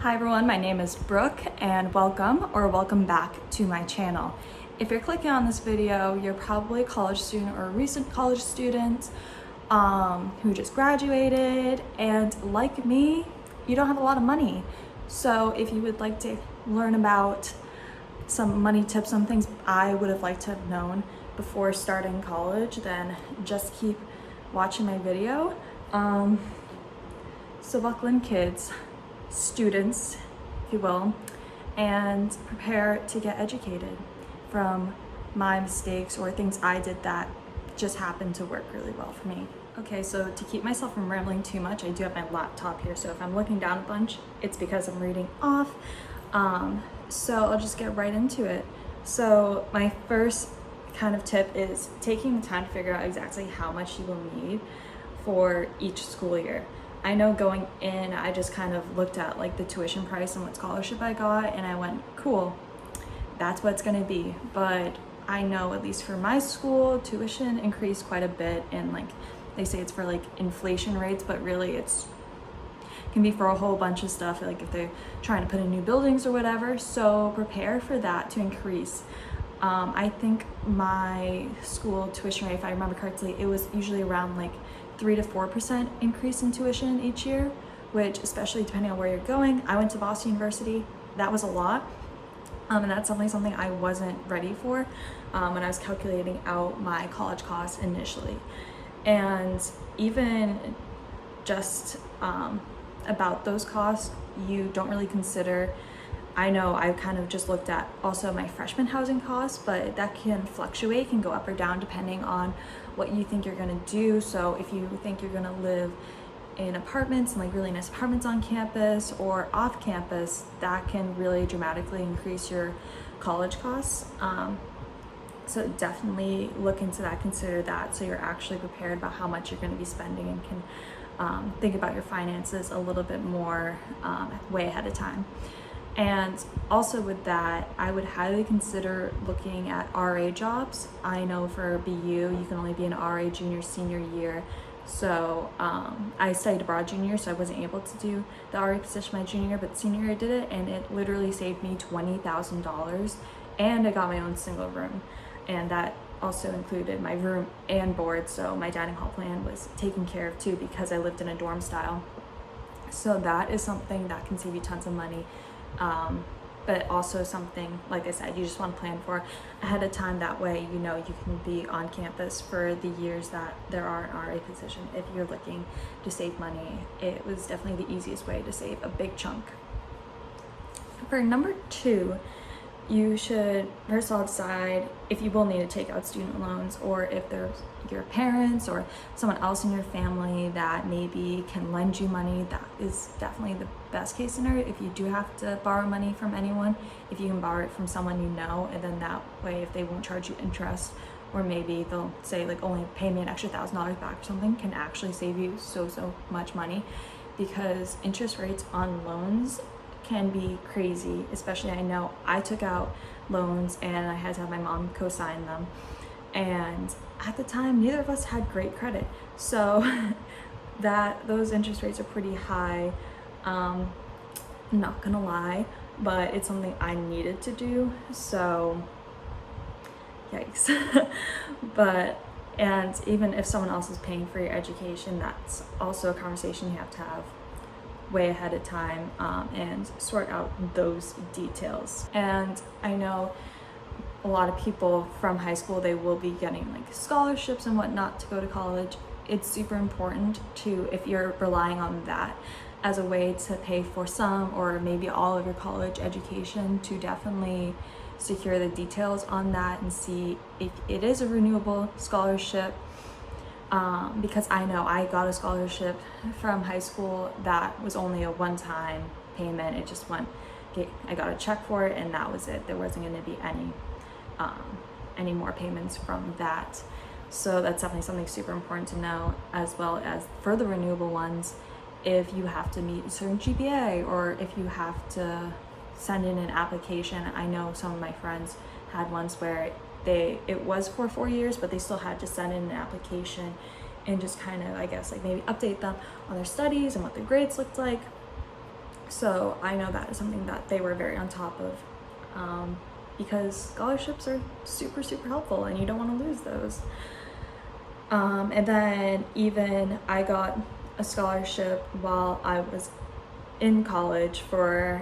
Hi everyone, my name is Brooke and welcome back to my channel. If you're clicking on this video, you're probably a college student or a recent college student who just graduated, and like me, you don't have a lot of money. So if you would like to learn about some money tips, some things I would have liked to have known before starting college, then just keep watching my video. So buckle in, kids, students, if you will, and prepare to get educated from my mistakes or things I did that just happened to work really well for me. Okay, so to keep myself from rambling too much, I do have my laptop here, so if I'm looking down a bunch, it's because I'm reading off. So I'll just get right into it. So my first kind of tip is taking the time to figure out exactly how much you will need for each school year. I know going in, I just kind of looked at like the tuition price and what scholarship I got, and I went, cool, that's what it's gonna be. But I know at least for my school, tuition increased quite a bit, and like they say it's for like inflation rates, but really it's can be for a whole bunch of stuff, like if they're trying to put in new buildings or whatever. So prepare for that to increase. I think my school tuition rate, if I remember correctly, it was usually around like 3 to 4% increase in tuition each year, which, especially depending on where you're going, I went to Boston University, that was a lot. And that's something I wasn't ready for when I was calculating out my college costs initially. And even just about those costs, you don't really consider. I know I kind of just looked at also my freshman housing costs, but that can fluctuate, can go up or down depending on what you think you're gonna do. So if you think you're gonna live in apartments and like really nice apartments on campus or off campus, that can really dramatically increase your college costs. So definitely look into that, consider that, so you're actually prepared about how much you're gonna be spending and can think about your finances a little bit more way ahead of time. And also with that, I would highly consider looking at RA jobs. I know for BU, you can only be an RA junior, senior year. So I studied abroad junior, so I wasn't able to do the RA position my junior year, but senior year I did it, and it literally saved me $20,000, and I got my own single room. And that also included my room and board, so my dining hall plan was taken care of too because I lived in a dorm style. So that is something that can save you tons of money. But also something, like I said, you just want to plan for ahead of time. That way, you know, you can be on campus for the years that there are an RA position. If you're looking to save money, it was definitely the easiest way to save a big chunk. For number 2, you should first of all decide if you will need to take out student loans, or if there's your parents or someone else in your family that maybe can lend you money. That is definitely the best case scenario. If you do have to borrow money from anyone, if you can borrow it from someone you know, and then that way if they won't charge you interest, or maybe they'll say like only pay me an extra $1,000 back or something, can actually save you so much money, because interest rates on loans can be crazy. Especially, I know I took out loans and I had to have my mom co-sign them, and at the time neither of us had great credit, so those interest rates are pretty high. Not gonna lie, but it's something I needed to do, so yikes. And even if someone else is paying for your education, that's also a conversation you have to have way ahead of time, and sort out those details. And I know a lot of people from high school, they will be getting like scholarships and whatnot to go to college. It's super important to, if you're relying on that as a way to pay for some or maybe all of your college education, to definitely secure the details on that and see if it is a renewable scholarship. Because I know I got a scholarship from high school that was only a one-time payment. It just went, I got a check for it and that was it. There wasn't going to be any more payments from that. So that's definitely something super important to know, as well as for the renewable ones, if you have to meet a certain GPA or if you have to send in an application. I know some of my friends had ones where it was for 4 years, but they still had to send in an application and just kind of, I guess, like maybe update them on their studies and what their grades looked like. So I know that is something that they were very on top of, because scholarships are super, super helpful and you don't want to lose those. And then even I got a scholarship while I was in college for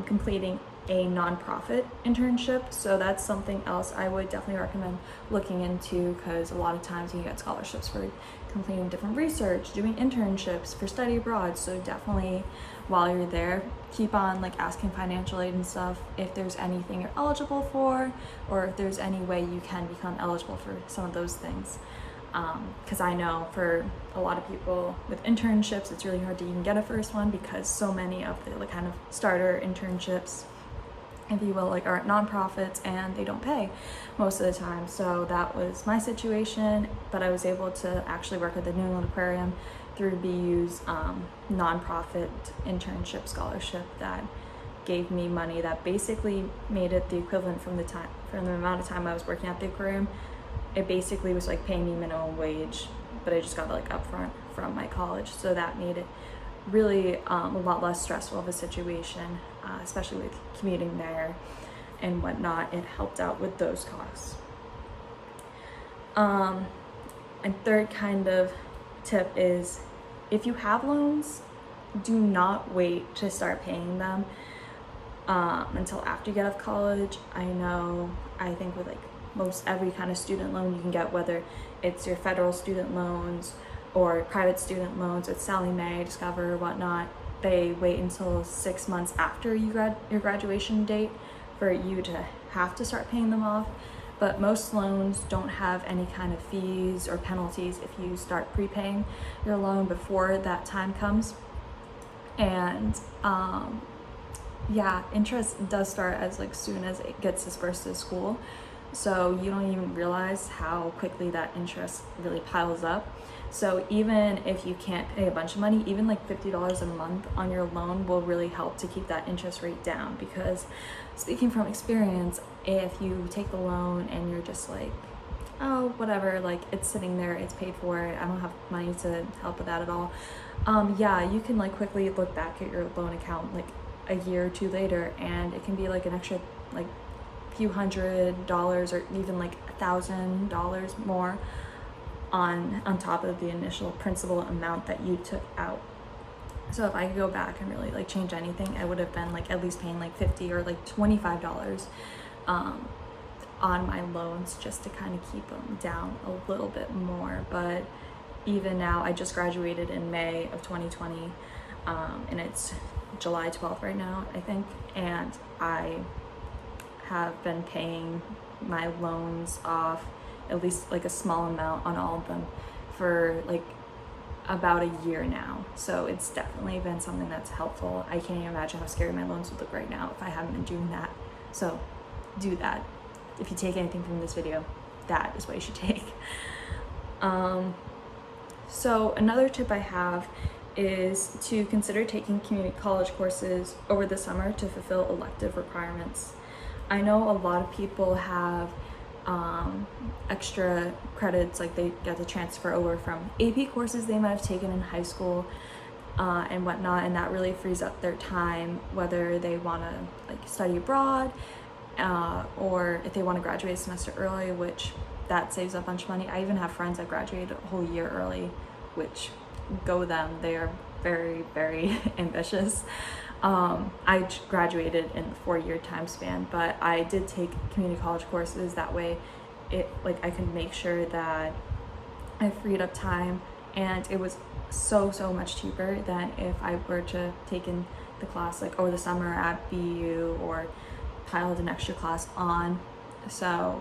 completing a nonprofit internship. So that's something else I would definitely recommend looking into, because a lot of times you get scholarships for completing different research, doing internships, for study abroad. So definitely while you're there, keep on like asking financial aid and stuff if there's anything you're eligible for, or if there's any way you can become eligible for some of those things. Because I know for a lot of people with internships, it's really hard to even get a first one, because so many of the like kind of starter internships, if you will, like are nonprofits and they don't pay most of the time. So that was my situation, but I was able to actually work at the New England Aquarium through BU's nonprofit internship scholarship that gave me money that basically made it the equivalent from the amount of time I was working at the aquarium. It basically was like paying me minimum wage, but I just got it like upfront from my college. So that made it really a lot less stressful of a situation, especially with commuting there and whatnot. It helped out with those costs. And third kind of tip is, if you have loans, do not wait to start paying them until after you get out of college. I think with like most every kind of student loan you can get, whether it's your federal student loans or private student loans with Sallie Mae, Discover, whatnot, they wait until 6 months after your graduation date for you to have to start paying them off. But most loans don't have any kind of fees or penalties if you start prepaying your loan before that time comes. And interest does start as like soon as it gets dispersed to school. So you don't even realize how quickly that interest really piles up. So even if you can't pay a bunch of money, even like $50 a month on your loan will really help to keep that interest rate down. Because speaking from experience, if you take the loan and you're just like, oh, whatever, like it's sitting there, it's paid for, I don't have money to help with that at all. You can like quickly look back at your loan account like a year or two later, and it can be like an extra like few $100 or even like $1,000 more on top of the initial principal amount that you took out. So if I could go back and really like change anything, I would have been like at least paying like $50 or like $25 on my loans, just to kind of keep them down a little bit more. But even now, I just graduated in May of 2020, and it's July 12th right now, I think, and I have been paying my loans off, at least like a small amount on all of them, for like about a year now. So it's definitely been something that's helpful. I can't even imagine how scary my loans would look right now if I haven't been doing that. So do that. If you take anything from this video, that is what you should take. So another tip I have is to consider taking community college courses over the summer to fulfill elective requirements. I know a lot of people have extra credits, like they get to transfer over from AP courses they might have taken in high school and whatnot, and that really frees up their time, whether they want to like study abroad or if they want to graduate a semester early, which that saves a bunch of money. I even have friends that graduated a whole year early, which go them. They are very, very ambitious. I graduated in the 4-year time span, but I did take community college courses. That way I could make sure that I freed up time, and it was so much cheaper than if I were to take in the class like over the summer at BU or piled an extra class on. So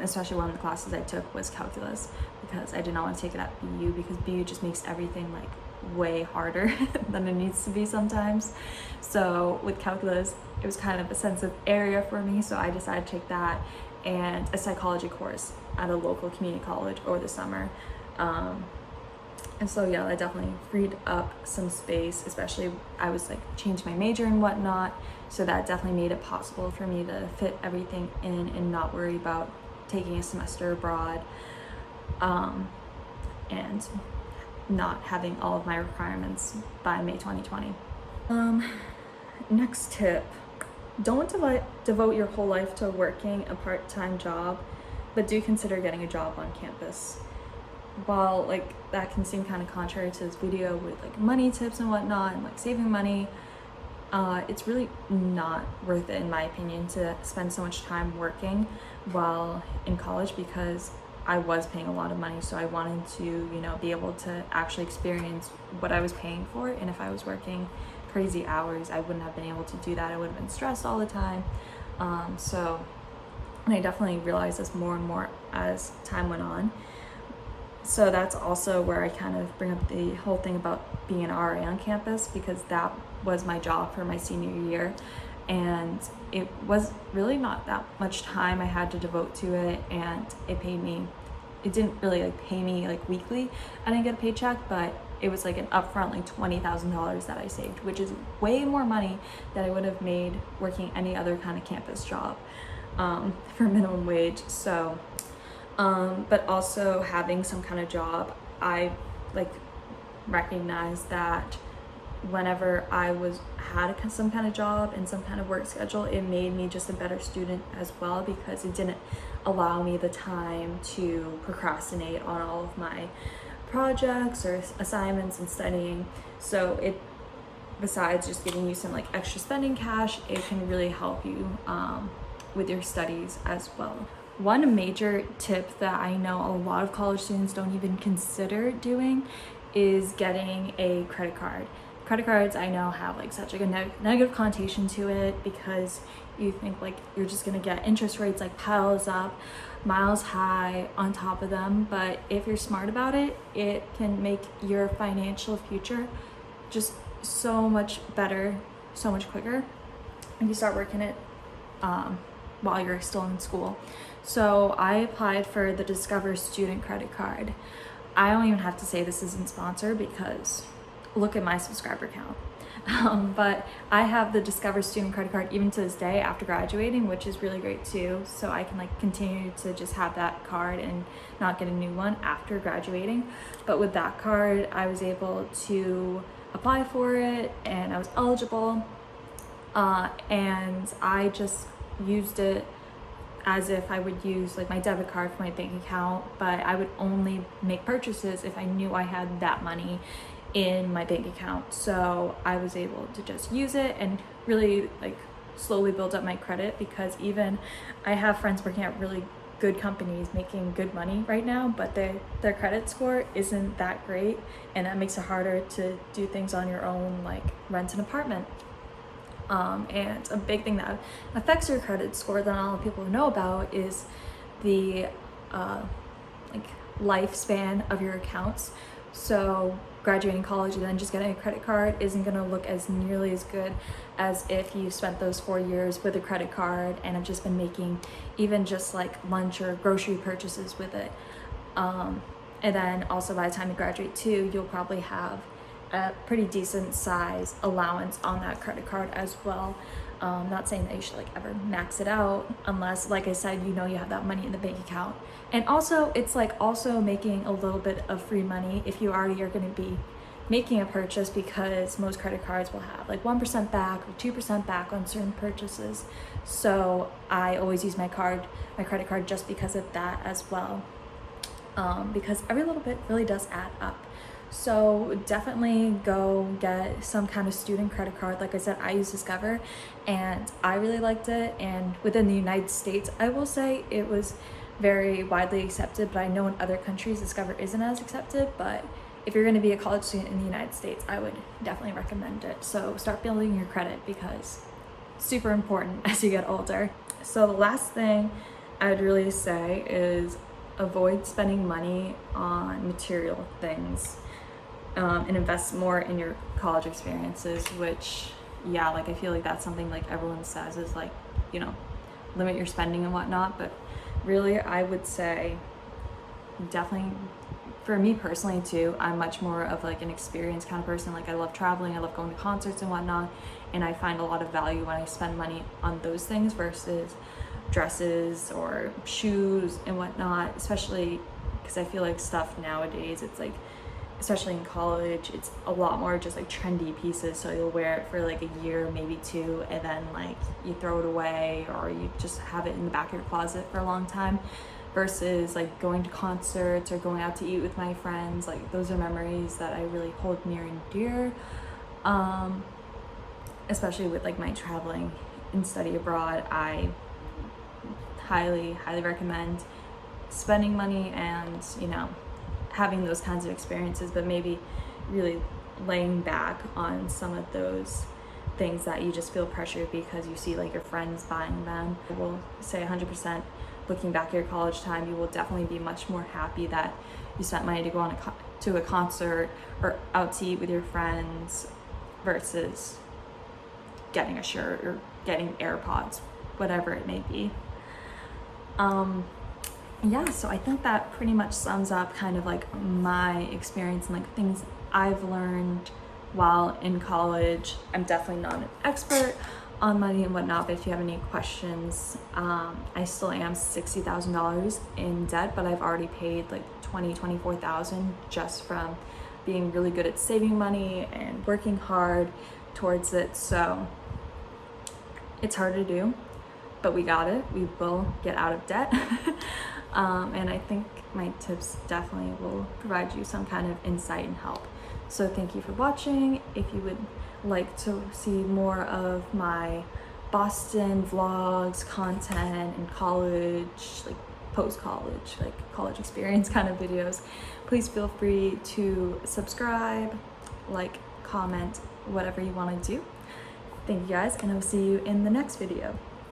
especially one of the classes I took was calculus, because I did not want to take it at BU, because BU just makes everything like way harder than it needs to be sometimes. So with calculus, it was kind of a sensitive area for me, so I decided to take that and a psychology course at a local community college over the summer. And so yeah, that definitely freed up some space, especially I was like changing my major and whatnot, so that definitely made it possible for me to fit everything in and not worry about taking a semester abroad and not having all of my requirements by May 2020. next tip, don't devote your whole life to working a part-time job, but do consider getting a job on campus. While like that can seem kind of contrary to this video with like money tips and whatnot and like saving money, it's really not worth it in my opinion to spend so much time working while in college, because I was paying a lot of money, so I wanted to, you know, be able to actually experience what I was paying for. And if I was working crazy hours, I wouldn't have been able to do that. I would have been stressed all the time. And I definitely realized this more and more as time went on. So that's also where I kind of bring up the whole thing about being an RA on campus, because that was my job for my senior year. And it was really not that much time I had to devote to it, and it didn't really like pay me like weekly. I didn't get a paycheck, but it was like an upfront like $20,000 that I saved, which is way more money that I would have made working any other kind of campus job for minimum wage. So but also having some kind of job, I like recognized that whenever I had some kind of job and some kind of work schedule, it made me just a better student as well, because it didn't allow me the time to procrastinate on all of my projects or assignments and studying. So it, besides just giving you some like extra spending cash, it can really help you with your studies as well. One major tip that I know a lot of college students don't even consider doing is getting a credit card. Credit cards, I know, have like such like a negative connotation to it, because you think like you're just gonna get interest rates like piles up, miles high on top of them. But if you're smart about it, it can make your financial future just so much better, so much quicker if you start working it while you're still in school. So I applied for the Discover Student Credit Card. I don't even have to say this isn't sponsored, because look at my subscriber count. But I have the Discover Student Credit Card even to this day after graduating, which is really great too. So I can like continue to just have that card and not get a new one after graduating. But with that card, I was able to apply for it and I was eligible. And I just used it as if I would use like my debit card for my bank account, but I would only make purchases if I knew I had that money in my bank account. So I was able to just use it and really like slowly build up my credit, because even I have friends working at really good companies making good money right now, but their credit score isn't that great, and that makes it harder to do things on your own, like rent an apartment. And a big thing that affects your credit score that not a lot of people know about is the like lifespan of your accounts. So graduating college and then just getting a credit card isn't going to look as nearly as good as if you spent those 4 years with a credit card and have just been making even just like lunch or grocery purchases with it. And then also by the time you graduate too, you'll probably have a pretty decent size allowance on that credit card as well. Not saying that you should like ever max it out unless, like I said, you know you have that money in the bank account. And also it's like also making a little bit of free money if you already are going to be making a purchase, because most credit cards will have like 1% back or 2% back on certain purchases. So I always use my credit card just because of that as well, because every little bit really does add up. So definitely go get some kind of student credit card. Like I said, I use Discover and I really liked it. And within the United States, I will say it was very widely accepted, but I know in other countries Discover isn't as accepted. But if you're going to be a college student in the United States, I would definitely recommend it. So start building your credit, because it's super important as you get older. So the last thing I'd really say is avoid spending money on material things. And invest more in your college experiences, which, yeah, like I feel like that's something like everyone says is like, you know, limit your spending and whatnot. But really, I would say definitely, for me personally too, I'm much more of like an experienced kind of person. Like I love traveling, I love going to concerts and whatnot. And I find a lot of value when I spend money on those things versus dresses or shoes and whatnot, especially because I feel like stuff nowadays, it's like especially in college, it's a lot more just like trendy pieces. So you'll wear it for like a year, maybe two, and then like you throw it away or you just have it in the back of your closet for a long time, versus like going to concerts or going out to eat with my friends. Like those are memories that I really hold near and dear, especially with like my traveling and study abroad. I highly recommend spending money and, you know, having those kinds of experiences, but maybe really laying back on some of those things that you just feel pressured because you see like your friends buying them. I will say 100%, looking back at your college time, you will definitely be much more happy that you spent money to go on to a concert or out to eat with your friends versus getting a shirt or getting AirPods, whatever it may be. Yeah, so I think that pretty much sums up kind of like my experience and like things I've learned while in college. I'm definitely not an expert on money and whatnot, but if you have any questions, I still am $60,000 in debt, but I've already paid like $24,000 just from being really good at saving money and working hard towards it. So it's hard to do, but we got it. We will get out of debt. And I think my tips definitely will provide you some kind of insight and help. So thank you for watching. If you would like to see more of my Boston vlogs, content, and college, like post-college, like college experience kind of videos, please feel free to subscribe, like, comment, whatever you want to do. Thank you guys, and I'll see you in the next video.